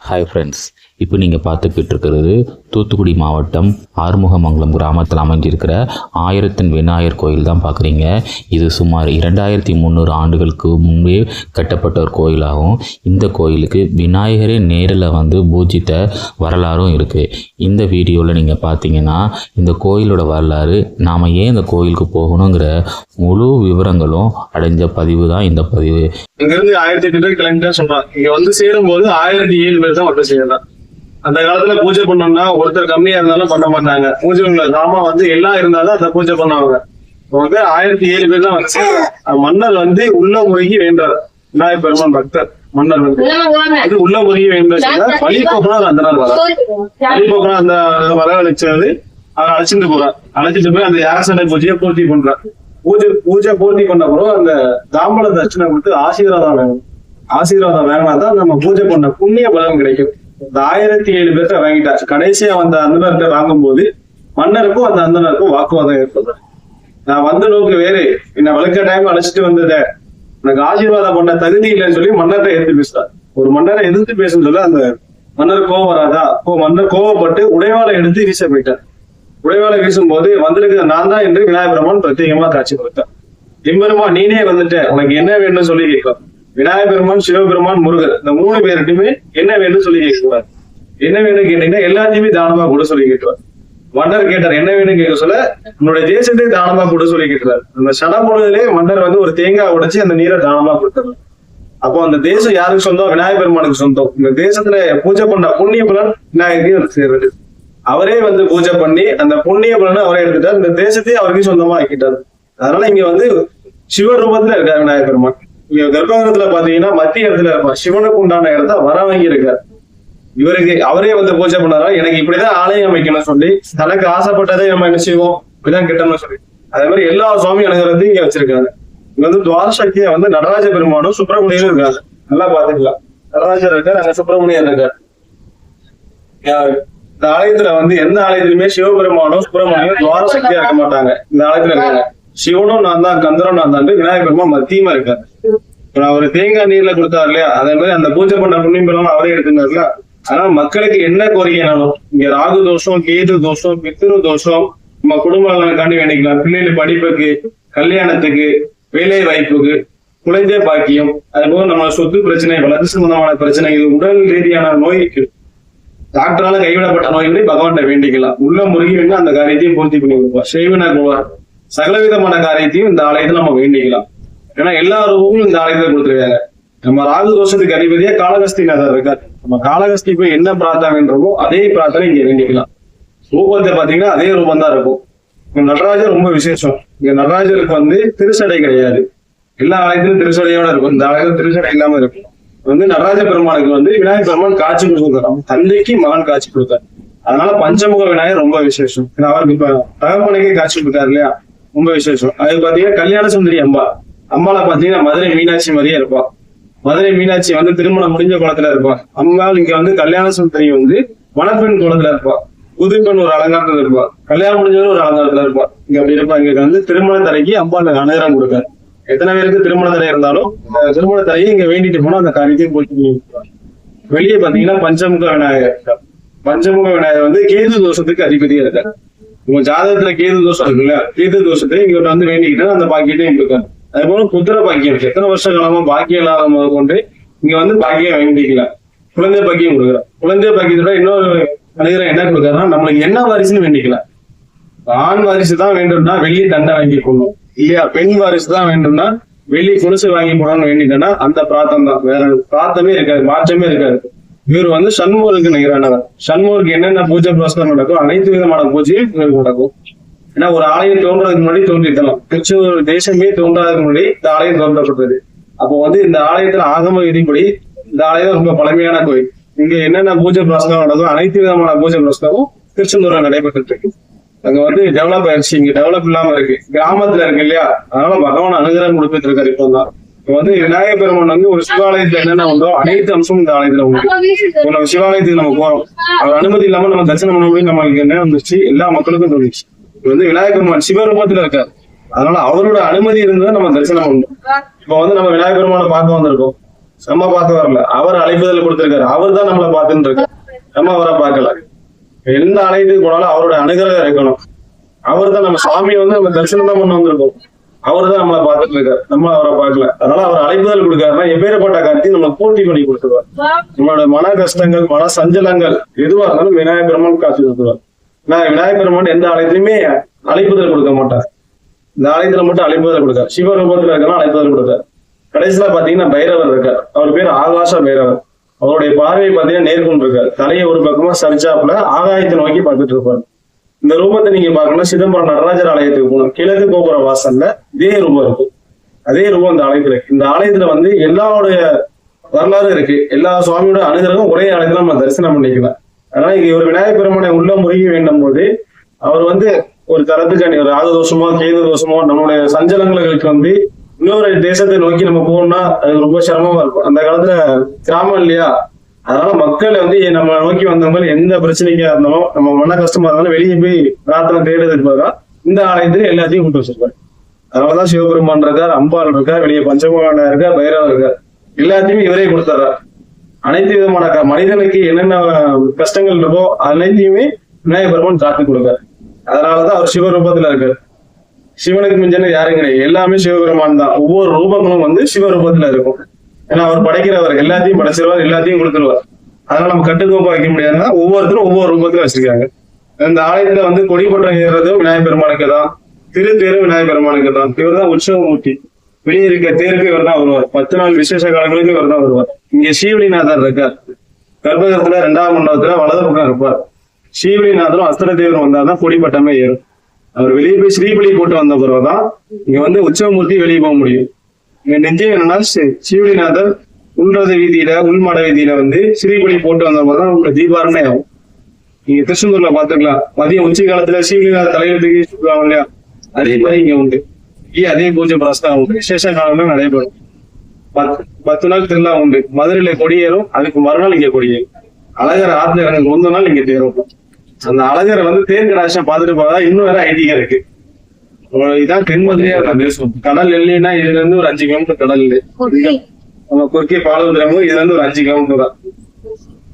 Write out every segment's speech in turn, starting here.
Hi friends, இப்போ நீங்கள் பார்த்துக்கிட்டு இருக்கிறது தூத்துக்குடி மாவட்டம் ஆறுமுகமங்கலம் கிராமத்தில் அமைஞ்சிருக்கிற ஆயிரத்தின் விநாயகர் கோயில் தான் பார்க்குறீங்க. இது சுமார் 2300 ஆண்டுகளுக்கு முன்பே கட்டப்பட்ட ஒரு கோயிலாகும். இந்த கோயிலுக்கு விநாயகரே நேரில் வந்து பூஜித்த வரலாறும் இருக்குது. இந்த வீடியோவில் நீங்கள் பார்த்தீங்கன்னா இந்த கோயிலோட வரலாறு, நாம் ஏன் இந்த கோயிலுக்கு போகணுங்கிற முழு விவரங்களும் அடைஞ்ச பதிவு தான் இந்த பதிவு. இங்கிருந்து 1800 பேர் கிளம்பிட்டா சொல்றாங்க. இங்க வந்து சேரும் போது 1007 பேர் தான் மட்டும் செய்யலாம். அந்த காலத்துல பூஜை பண்ணோம்னா ஒருத்தர் கம்மியா இருந்தாலும் பண்ண மாட்டாங்க. பூஜை ராமா வந்து எல்லாம் இருந்தாலும் அதை பூஜை பண்ணுவாங்க. வந்து 1007 பேர் தான் வந்து செய்யறாங்க. மன்னர் வந்து உள்ள முருகி வேண்டார். விநாயகர் பெருமான் பக்தர் மன்னர் வந்து உள்ள முருகி வேண்டார். வழிபோக்கணும் அந்த நாள் வர வழிபோக்கணும் அந்த வரவழைச்சது அதை அழைச்சிட்டு போறார். அழைச்சிட்டு போய் அந்த யாசனை பூஜையை பூர்த்தி பண்றார். பூஜை பூர்த்தி பண்ண பிறகு அந்த தாம்பல தட்சணை கொடுத்து ஆசீர்வாதம் வேணும். ஆசீர்வாதம் வேணாதான் நம்ம பூஜை பண்ண புண்ணிய பலன் கிடைக்கும். இந்த 1007 பேர்த்த வாங்கிட்டாச்சு. கடைசியா வந்த அந்தனர்கிட்ட வாங்கும் போது மன்னருக்கும் அந்த அந்தனருக்கும் வாக்குவாதம் ஏற்படுது. நான் வந்த நோக்கு வேறு, என்ன வழக்க டைம் அழைச்சிட்டு வந்தத எனக்கு ஆசீர்வாதம் பண்ண தகுதி இல்லைன்னு சொல்லி மன்னரை எதிர்த்து பேசுறாரு. ஒரு மன்னரை எதிர்த்து பேசுன்னு சொல்ல அந்த மன்னர் கோவம் வராதா? மன்னர் கோவப்பட்டு உடைவாளை எடுத்து வீச போயிட்டார். உடைவாளை வீசும் போது வந்திருக்கிற நான் தான் என்று விநாயகர் பெருமான் பிரத்யேகமா காட்சி கொடுத்தார். எம்பெருமான் நீனே வந்துட்ட, உனக்கு என்ன வேணும்னு சொல்லி கேட்கலாம். விநாயகர் பெருமான், சிவபெருமான், முருகர் இந்த 3 பேருக்குமே என்ன வேணும்னு சொல்லி கேட்குவார். என்ன வேணும் கேட்டீங்கன்னா எல்லாத்தையுமே தானமா கூட சொல்லி கேட்டுவார். மன்னர் கேட்டார் என்ன வேணும் கேட்க சொல்ல உன்னுடைய தேசத்தை தானமா கூட சொல்லி கேட்டுறாரு. அந்த சடமுழுதிலே மன்னர் வந்து ஒரு தேங்காய் உடைச்சு அந்த நீரை தானமா கொடுத்தாரு. அப்போ அந்த தேசம் யாருக்கு சொந்தம்? விநாயகர் பெருமானுக்கு சொந்தம். இந்த தேசத்துல பூஜை பண்ண புண்ணிய பலன் விநாயகருக்கு சேர்றது. அவரே வந்து பூஜை பண்ணி அந்த புண்ணிய பலனை அவரே எடுத்துட்டார். இந்த தேசத்தையும் அவருக்கு சொந்தமா ஆக்கிட்டார். அதனால இங்க வந்து சிவ ரூபத்துல இருக்காரு விநாயகர் பெருமான். இங்க கர்ப்பகிரகத்துல பாத்தீங்கன்னா மத்திய இடத்துல இருப்பார். சிவனுக்கு உண்டான இடத்த வர வாங்கி இருக்காரு. இவருக்கு அவரே வந்து பூஜை பண்ணாரா, எனக்கு இப்படிதான் ஆலயம் அமைக்கணும்னு சொல்லி தனக்கு ஆசைப்பட்டதே நம்ம என்ன செய்வோம், இப்படிதான் கிட்டணும்னு சொல்லி அதே மாதிரி எல்லா சுவாமி அனுகிரகத்தையும் இங்க வச்சிருக்காங்க. இங்க வந்து துவாரசக்தியா வந்து நடராஜ பெருமானும் சுப்பிரமணியரும் இருக்காங்க. நல்லா பாத்துக்கலாம். நடராஜர் இருக்காரு, அங்க சுப்பிரமணியர் இருக்காரு. இந்த ஆலயத்துல வந்து எந்த ஆலயத்திலுமே சிவபெருமானும் சுப்பிரமணியம் துவாரசக்தியா இருக்க மாட்டாங்க. இந்த ஆலயத்துல இருக்காங்க. சிவனும் நான் தான், கந்தரும் நான் தான், விநாயகர் பெருமான் மத்தியமா இருக்காரு. அவர் தேங்காய் நீர்ல கொடுத்தாரு இல்லையா, அதே மாதிரி அந்த பூஜை பண்ண புண்ணியம் பெருமான் அவரே எடுத்துனாருல. ஆனா மக்களுக்கு என்ன கோரிக்கைனாலும் இங்க ராகு தோஷம், கேது தோஷம், பித்ரு தோஷம், நம்ம குடும்ப நலனுக்காண்டி வேண்டிக்கலாம். பிள்ளைகள் படிப்புக்கு, கல்யாணத்துக்கு, வேலை வாய்ப்புக்கு, குழந்தை பாக்கியம், அது போக நம்ம சொத்து பிரச்சனை, வளர்ச்சி சம்பந்தமான பிரச்சனை, இது உடல் ரீதியான நோய்க்கு டாக்டரால கைவிடப்பட்ட நோய்களை பகவான்கிட்ட வேண்டிக்கலாம். உள்ள முருகி வேண்டி அந்த காரியத்தையும் பூர்த்தி பண்ணி கொடுப்போம். செய்வன குவார் சகலவிதமான காரியத்தையும் இந்த ஆலயத்துல நம்ம வேண்டிக்கலாம். ஏன்னா எல்லா ரூபமும் இந்த ஆலயத்துல கொடுத்துருக்காங்க. நம்ம ராகு தோஷத்துக்கு அதிபதியா காளகஸ்திநாதர் இருக்காரு. நம்ம காளகஸ்தி போய் என்ன பிரார்த்தனை வேண்டுமோ அதே பிரார்த்தனை இங்க வேண்டிக்கலாம். ரூபத்தை பாத்தீங்கன்னா அதே ரூபம் தான் இருக்கும். நடராஜர் ரொம்ப விசேஷம். இங்க நடராஜருக்கு வந்து திருச்சடை கிடையாது. எல்லா ஆலயத்திலும் திருச்சடையோட இருக்கும். இந்த ஆலயத்துல திருச்சடை இல்லாம இருக்கும். வந்து நடராஜ பெருமானுக்கு வந்து விநாயகர் பெருமான் காட்சி கொடுத்தார். தந்தைக்கு மகன் காட்சி கொடுத்தார். அதனால பஞ்சமுக விநாயகர் ரொம்ப விசேஷம். அவருக்கு இப்ப தகப்பனுக்கே காட்சி கொடுத்தாரு இல்லையா, ரொம்ப விசேஷம். அது பாத்தீங்கன்னா கல்யாண சுந்தரி அம்பாளை பாத்தீங்கன்னா மதுரை மீனாட்சி மாதிரியே இருப்பா. மதுரை மீனாட்சி வந்து திருமணம் முடிஞ்ச குளத்துல இருப்பா. அம்பாள் இங்க வந்து கல்யாண சுந்தரி வந்து மணப்பெண் குளத்துல இருப்பா. புதுப்பெண் ஒரு அலங்காரத்துல இருப்பா. கல்யாணம் முடிஞ்சவரும் ஒரு அலங்காரத்துல இருப்பா. இங்க அப்படி இருப்பா. இங்க வந்து திருமண தரைக்கு அம்பாள் அனுகிரகம் கொடுக்காரு. எத்தனை பேருக்கு திருமண தடை இருந்தாலும் திருமண தடையை இங்க வேண்டிட்டு போனா அந்த காரியத்தையும் போட்டு. வெளியே பாத்தீங்கன்னா பஞ்சமுக விநாயகர். பஞ்சமுக விநாயகர் வந்து கேது தோஷத்துக்கு அதிபதியா இருக்காரு. உங்க ஜாதகத்துல கேது தோஷம் இருக்கு இல்லையா, கேது தோஷத்தை இங்க வந்து வேண்டிக்கிட்டா அந்த பாக்கியத்தையும் கொடுக்காரு. அதே போல புத்திர பாக்கியம் இருக்கு. எத்தனை வருஷ காலமா பாக்கியம் இல்லாத போது கொண்டு இங்க வந்து பாக்கியம் வேண்டிக்கலாம். குழந்தை பாக்கியம் கொடுக்குறோம். குழந்தை பாக்கியத்தோட இன்னொரு அனுகிரகம் என்ன கொடுக்காருன்னா, நம்மளுக்கு என்ன வாரிசுன்னு வேண்டிக்கலாம். ஆண் வாரிசு தான் வேண்டும்னா வெள்ளி தண்டை வாங்கி கொள்ளணும் இல்லையா, பெண் வாரிசு தான் வேண்டும்னா வெள்ளி கொலுசு வாங்கி போடணும்னு வேண்டிட்டேன்னா அந்த பிரார்த்தம் தான். வேற பிரார்த்தமே இருக்காது, மாற்றமே இருக்காது. இவர் வந்து சண்முகருக்கு நிகரானவர். சண்முகருக்கு என்னென்ன பூஜை புரஸ்காரம் நடக்கும் அனைத்து விதமான பூஜையும் இவருக்கு நடக்கும். ஏன்னா ஒரு ஆலயம் தோன்றதுக்கு முன்னாடி தோன்றித்தலாம். திருச்செந்தூர் தேசமே தோன்றாததுக்கு முன்னாடி இந்த ஆலயம் தோன்றப்பட்டது. அப்போ வந்து இந்த ஆலயத்துல ஆகம விதிப்படி இந்த ஆலயம் ரொம்ப பழமையான கோயில். இங்க என்னென்ன பூஜை புரஸ்காரம் நடக்கும் அனைத்து விதமான பூஜை புரஸ்காரம் திருச்செந்தூர்ல நடைபெற்று இருக்கு. அங்க வந்து டெவலப் ஆயிடுச்சு, இங்க டெவலப் இல்லாம இருக்கு, கிராமத்துல இருக்கு இல்லையா. அதனால பகவான் அனுகிரகம் கொடுத்துட்டு இருக்காரு. இப்போ தான் வந்து விநாயகர் பெருமான் வந்து ஒரு சிவாலயத்துல என்னென்ன உண்டோ அனைத்து அம்சமும் இந்த ஆலயத்துல உண்டு. நம்ம சிவாலயத்துக்கு நம்ம போறோம், அவர் அனுமதி இல்லாம நம்ம தரிசனம் பண்ண முடியும். நம்மளுக்கு என்ன வந்துச்சு, எல்லா மக்களுக்கும் தோணுச்சு. வந்து விநாயகர் பெருமான் சிவரூபத்துல இருக்காரு. அதனால அவரோட அனுமதி இருந்தா நம்ம தரிசனம் பண்ணணும். இப்ப வந்து நம்ம விநாயகர் பெருமானை பார்க்க வந்திருக்கோம். நம்ம பார்க்க வரல, அவர் அழைப்புதல் கொடுத்திருக்காரு. அவர் தான் நம்மளை பார்த்துட்டு இருக்காரு, நம்ம அவரை பார்க்கல. எந்த ஆலயத்துக்கு போனாலும் அவரோட அனுகிரகம் இருக்கணும். அவர் தான் நம்ம சாமியை வந்து நம்ம தரிசனம் தான் பண்ண வந்திருக்கோம். அவர் தான் நம்மளை பார்த்துட்டு இருக்காரு, நம்ம அவரை பார்க்கல. அதனால அவர் அழைப்புதல் கொடுக்காருன்னா எப்பேற்பட்ட காரியத்தையும் நம்ம பூர்த்தி பண்ணி கொடுத்துருவார். நம்மளோட மன கஷ்டங்கள், மன சஞ்சலங்கள் எதுவா இருந்தாலும் விநாயகர் பெருமான் காத்து கொடுத்துருவார். விநாயகர் பெருமான் எந்த ஆலயத்திலுமே அழைப்புதல் கொடுக்க மாட்டார். இந்த ஆலயத்துல மட்டும் அழைப்புதல் கொடுக்கார். சிவரூபத்துல இருக்கலாம் அழைப்புதல் கொடுக்கார். கடைசியில பாத்தீங்கன்னா பைரவர் இருக்கார். அவர் பேர் ஆகாச பைரவர். அவருடைய பார்வையை பாத்தீங்கன்னா நேர்கொண்டு இருக்கார். தலையை ஒரு பக்கமா சரிச்சாப்புல ஆகாயத்தை நோக்கி பார்த்துட்டு இருப்பார். இந்த ரூபத்தை நீங்க பாக்கணும்னா சிதம்பரம் நடராஜர் ஆலயத்துக்கு போகணும். கிழக்கு கோபுர வாசல்ல இதே ரூபம் இருக்கும். அதே ரூபம் இந்த ஆலயத்துல இருக்கு. இந்த ஆலயத்துல வந்து எல்லாருடைய வரலாறு இருக்கு. எல்லா சுவாமியோட அனுகிரகம் ஒரே ஆலயத்துல நம்ம தரிசனம் பண்ணிக்கலாம். அதனால இங்க ஒரு விநாயகர் பெருமானை உள்ள முருகி வேண்டும் போது அவர் வந்து ஒரு தரத்துக்கு ஒரு ராகு தோஷமோ கேது தோஷமோ நம்மளுடைய சஞ்சலங்களுக்கு வந்து இன்னொரு தேசத்தை நோக்கி நம்ம போகணும்னா அது ரொம்ப சிரமமா இருக்கும். அந்த காலத்துல கிராமம் இல்லையா, அதனால மக்கள் வந்து நம்ம நோக்கி வந்தவங்க எந்த பிரச்சனைக்கா இருந்தாலும் நம்ம மன கஷ்டமா இருந்தாலும் வெளியே போய் பிரார்த்தனை தேடுறதுக்கு பதிலாக இந்த ஆலயத்துல எல்லாத்தையும் கூட்டு வச்சிருப்பாரு. அதனாலதான் சிவபெருமான் இருக்கார், அம்பாள் இருக்கார், வெளியே பஞ்சமுகான இருக்கார், பைரவர் இருக்கார். எல்லாத்தையுமே இவரே கொடுத்துறாரு. அனைத்து விதமான மனிதனுக்கு என்னென்ன கஷ்டங்கள் இருக்கோ அனைத்தையுமே விநாயகர் பெருமான் காத்து கொடுக்காரு. அதனாலதான் அவர் சிவரூபத்துல இருக்காரு. சிவனுக்கு மிஞ்சன யாரும் கிடையாது, எல்லாமே சிவபெருமான் தான். ஒவ்வொரு ரூபங்களும் வந்து சிவரூபத்துல இருக்கும். ஏன்னா அவர் படைக்கிறவர், எல்லாத்தையும் படைச்சிருவார், எல்லாத்தையும் கொடுத்துருவார். அதனால நம்ம கட்டுக்கோப்பா வைக்க முடியாதுன்னா ஒவ்வொருத்தரும் ஒவ்வொரு ரூபத்துல வச்சிருக்காங்க. இந்த ஆலயத்துல வந்து கொடிப்பட்டம் ஏறுறதும் விநாயகர் பெருமானுக்கு தான், திருத்தேரும் விநாயகர் பெருமானுக்கு தான். இவர் தான் உற்சவமூர்த்தி. வெளியே இருக்க தேருக்கு இவர் தான் வருவார். 10 நாள் விசேஷ காலங்களுக்கு இவர் தான் வருவார். இங்க ஸ்ரீவலிநாதர் இருக்கார். கர்ப்பகிரகத்துல 2ஆம் மண்டபத்துல வலது பக்கம் இருப்பார். ஸ்ரீவலிநாதரும் அஸ்திர தேவரும் வந்தாதான் கொடிப்பட்டமே ஏறும். அவர் வெளியே போய் ஸ்ரீபலி போட்டு வந்த பிறகுதான் இங்க வந்து உற்சவமூர்த்தி வெளியே போக முடியும். இங்க நெஞ்சம் என்னன்னா ஸ்ரீவலிநாதர் உள்ரத வீதியில உள்மட வீதியில வந்து ஸ்ரீபலி போட்டு வந்த பிறகுதான் உங்களுக்கு தீபாரணை ஆகும். நீங்க திருச்செந்தூர்ல பாத்துக்கலாம், மதியம் உச்சி காலத்துல ஸ்ரீவலிநாதர் தலையில சொல்லுவாங்க இல்லையா, அதே மாதிரி இங்க உண்டு. அதே பூஜை பிரஸ்தானம் உண்டு. விசேஷ காலம்ல நடைபெறும். 10 நாள் திருவிழா உண்டு. மதுரையில கொடியேறும், அதுக்கு மறுநாள் இங்க கொடியேறும். அழகர் ஆத்துல இறங்க முந்த நாள் இங்க தேரும். அந்த அழகரை வந்து தேர் கடாட்சம் பார்த்துட்டு போறதா இன்னும் வேற ஐதீகம் இருக்கு. இதான் தென்மதுரையா தேசம். கடல் இல்லைன்னா இதுல இருந்து ஒரு 5 கிலோமீட்டர் கடல் இல்லை. நம்ம குறுக்கே பாலபுத்திரமும் இதுல இருந்து ஒரு 5 கிலோமீட்டர் தான்.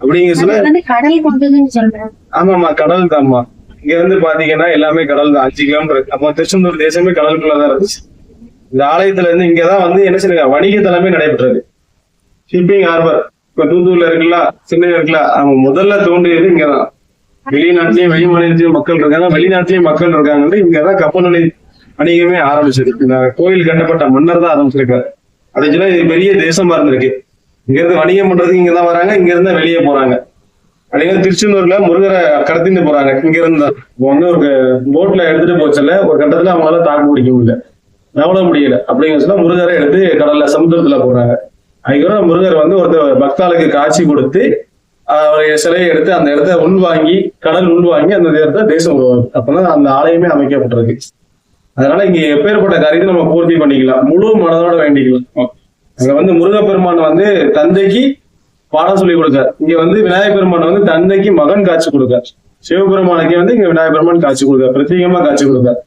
அப்படிங்க சொல்ல ஆமாமா கடல் தான்மா. இங்க இருந்து பாத்தீங்கன்னா எல்லாமே கடல் தான். 5 கிலோமீட்டர். அப்ப திருச்செந்தூர் தேசமே கடலுக்குள்ளதான் இருந்துச்சு. இந்த ஆலயத்துல இருந்து இங்கதான் வந்து என்ன செய்ய வணிக தலைமை நடைபெற்றது. ஷிப்பிங் ஹார்பர் இப்ப தூத்துக்குள்ள இருக்குல்ல, சென்னையில இருக்குல்ல, அவங்க முதல்ல தோன்றியது இங்கதான். வெளிநாட்டிலயும் வெளி மாநிலத்திலயும் மக்கள் இருக்காங்க, வெளிநாட்டிலயும் மக்கள் இருக்காங்க. இங்கதான் கப்பல் நிலை வணிகமே ஆரம்பிச்சது. இந்த கோயில் கட்டப்பட்ட மன்னர் தான் ஆரம்பிச்சிருக்காரு. அதுக்குள்ள இது பெரிய தேசமா இருந்திருக்கு. இங்க இருந்து வணிகம் பண்றதுக்கு இங்கதான் வராங்க, இங்க இருந்தா வெளியே போறாங்க. அதே மாதிரி திருச்செந்தூர்ல முருகரை கடத்திட்டு போறாங்க. இங்க இருந்தா வந்து ஒரு போட்ல எடுத்துட்டு போச்சல, ஒரு கட்டத்துல அவங்களால தாக்கு பிடிக்க முடியல, நவள முடியல. அப்படிங்கிற சொன்னா முருகரை எடுத்து கடல்ல சமுத்திரத்துல போறாங்க. அதுக்கப்புறம் முருகர் வந்து ஒருத்தர் பக்தாளுக்கு காட்சி கொடுத்து அவருடைய சிலையை எடுத்து அந்த இடத்த உள்வாங்கி, கடல் உள்வாங்கி அந்த இடத்த தேசம் உருவாங்க. அப்பதான் அந்த ஆலயமே அமைக்கப்பட்டிருக்கு. அதனால இங்க எப்பேற்பட்ட காரியத்தை நம்ம பூர்த்தி பண்ணிக்கலாம், முழு மனதோட வேண்டிக்கலாம். அங்க வந்து முருகப்பெருமான் வந்து தந்தைக்கு பாடம் சொல்லி கொடுக்கார். இங்க வந்து விநாயகர் பெருமான் வந்து தந்தைக்கு மகன் காட்சி கொடுக்கார். சிவபெருமானுக்கு வந்து இங்க விநாயகர் பெருமான் காட்சி கொடுக்கார், பிரத்யேகமா காட்சி கொடுக்கார்.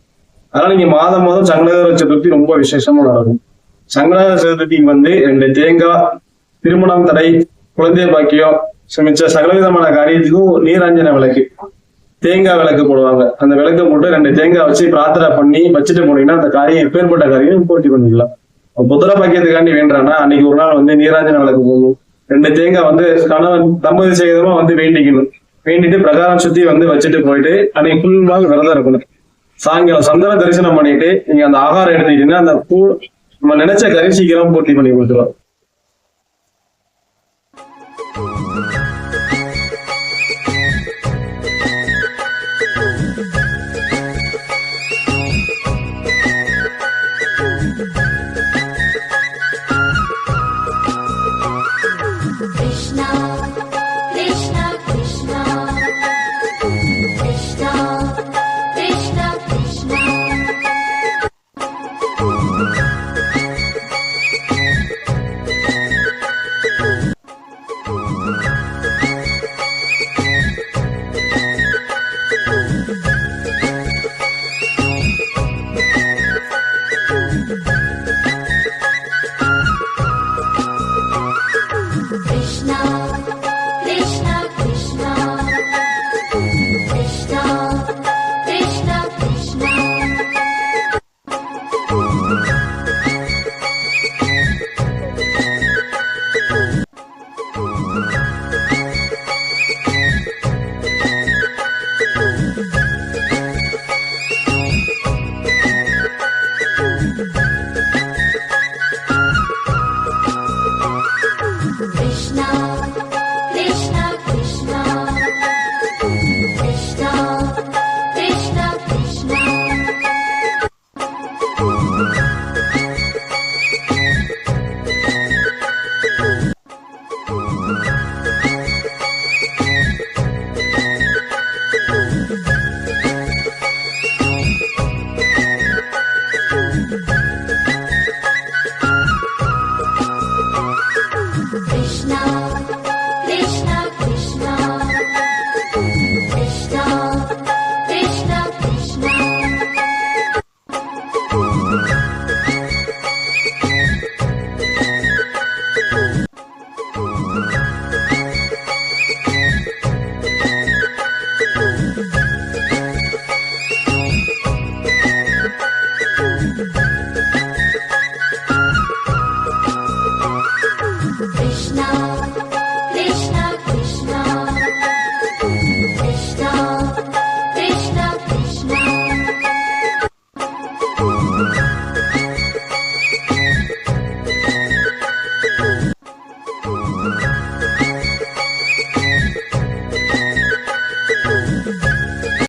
அதனால இங்க மாதம் சங்கடகர சதுர்த்தி ரொம்ப விசேஷமா நடக்கும். சங்கடகர சதுர்த்திக்கு வந்து 2 தேங்காய், திருமணம் தடை, குழந்தை பாக்கியம், மிச்ச சகலவிதமான காரியத்துக்கும் நீராஞ்சன விளக்கு, தேங்காய் விளக்கு போடுவாங்க. அந்த விளக்கு போட்டு 2 தேங்காய் வச்சு பிரார்த்தனை பண்ணி வச்சுட்டு போனீங்கன்னா அந்த காரியம் எப்பேற்பட்ட காரியம் பூர்த்தி பண்ணிக்கலாம். புத்திர பாக்கியத்துக்காண்டி வேண்டானா அன்னைக்கு ஒரு நாள் வந்து நீராஞ்சன விளக்கு போகணும். 2 தேங்காய் வந்து கணவன் தம்பதி சேகரமா வந்து வேண்டிக்கணும். வேண்டிட்டு பிரகாரம் சுத்தி வந்து வச்சுட்டு போயிட்டு அன்னைக்கு ஃபுல்லாக விரதம் இருக்கணும். சாயங்காலம் சந்திர தரிசனம் பண்ணிட்டு நீங்க அந்த ஆகாரம் எடுத்துக்கிட்டீங்கன்னா அந்த பூ நம்ம நினைச்ச கறி சீக்கிரம் பூர்த்தி பண்ணி கொடுத்துருவோம்.